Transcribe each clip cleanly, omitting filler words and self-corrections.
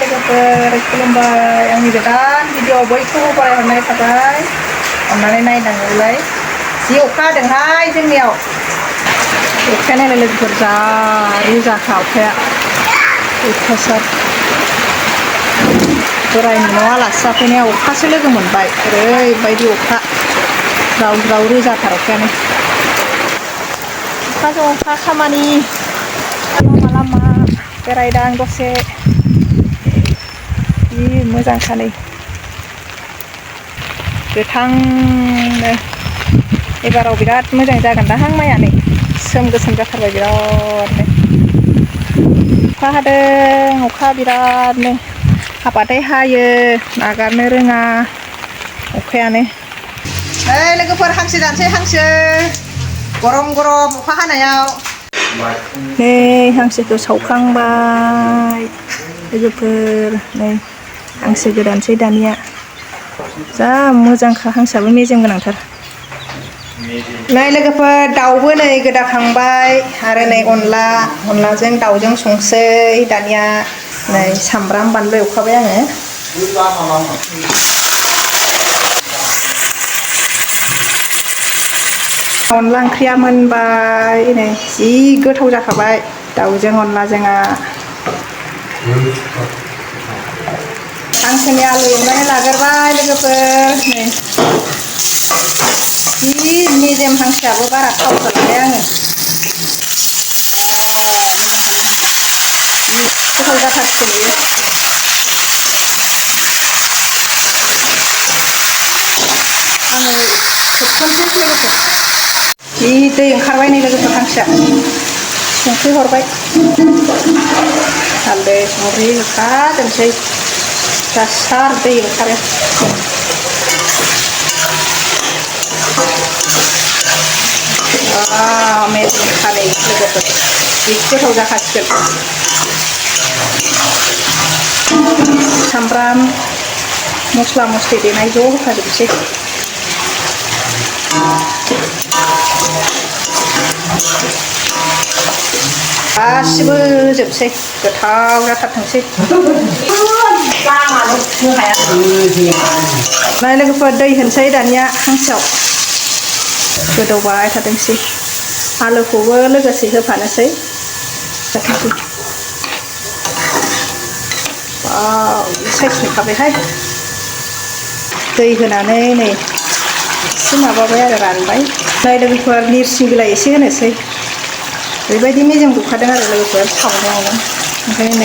लोगोफोर खुलुमबाय आंनि गोदान भिडिअ बयखौबो फरायहरनाय थाबाय अन्नानै नायनांगौलाय जि अखा हादोंहाय जोंनियाव अखाया नायलाय लोगोफोर जा रोजाखा अखाया अयथासार बोरायनि न'आव आलासि जाफैनाया अखासो लोगो मोनबाय ओरैबायदि अखा ज्राव ज्राव रोजाथार अखायानो अखाजों अखा खामानि लामा लामा बेरायदां दसे जि मोजांखा नै गोथांनो एबाराव बिराद मोजां जागोन दाहां माइया नै सोम गोसोम जाथारबाय बिरादनो अखा हादों अखा बिरादनो हाबाथाय हायो नागारनो रोङा अखायानो ओइ लोगोफोर हांसो जानोसै हांसो गरम गरम अखा हानायाव नै हांसोखौ सावखांबाय लोगोफोर नै हांसो गोदानसै दानिया जा मोजांखा हांसोआबो मेजेम गोनांथार नै लोगोफोर दाउबो नै गोदाखांबाय आरो नै अनलाजों दाउजों संसै दानिया नै सामब्राम बानलु एवखाबाय आङो अनला ओंख्रिया मोनबाय नै जि गोथाव जाखाबाय दाउजों अनलाजोंआ हांसोनि आलु एवनानै लाग्रोबाय लोगोफोर नै जि मेजेम हांसोआबो बारा थाव होलांबाय आङो गोथाव जाथारसिगोन बियो आङो खोबथनोसै लोगोफोर जि दै ओंखारबाय नै लोगोफोर हांसोआ संख्रि हरबाय हालदै संख्रि होखाजोबसै जासार दै ओंखारो मेजेमखा नै लोगोफोर जि गोथाव जाखासिगोन सामब्राम मस्ला मस्लि देनाय ज' होखाजोबसै गासिबो होजोबसै गोथाव जाथारथोंसै नै लोगोफोर दै होनोसै दानिया हांसोआव गोदौबाय थाथोंसै आलुखौबो लोगोसे होफानोसै साइज नुखाबायहाय दै होनानै नै एसे माबाबाय आरो रानबाय नै लोगोफोर नोरसिं बिलाइ एसे होनोसै ओरैबायदि मेजेम गखादों आरो लोगोफोर सावनायावनो ओंखायनो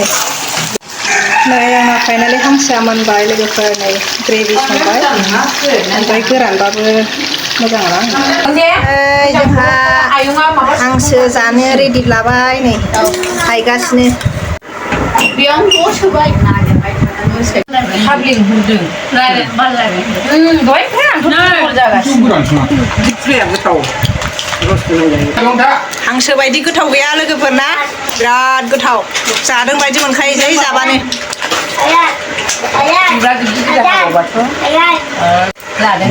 नै आंना फाइनालि हांसोआ मोनबाय लोगोफोर नै ग्रेभि संबाय ओमफ्राय गोरानबाबो मोजां नङा जोंहा हांसो जानो रेडि लाबाय नै हायगासिनो बेयावनो ज' सोबाय नागिरबाय थाबलिं होदों दहायनिफ्राय आंथ' दुरबल जागासिनो हांसो बायदि गोथाव गैया लोगोफोर ना बिराद गोथाव जादों बायदि मोनखायो जै जाबानो लादों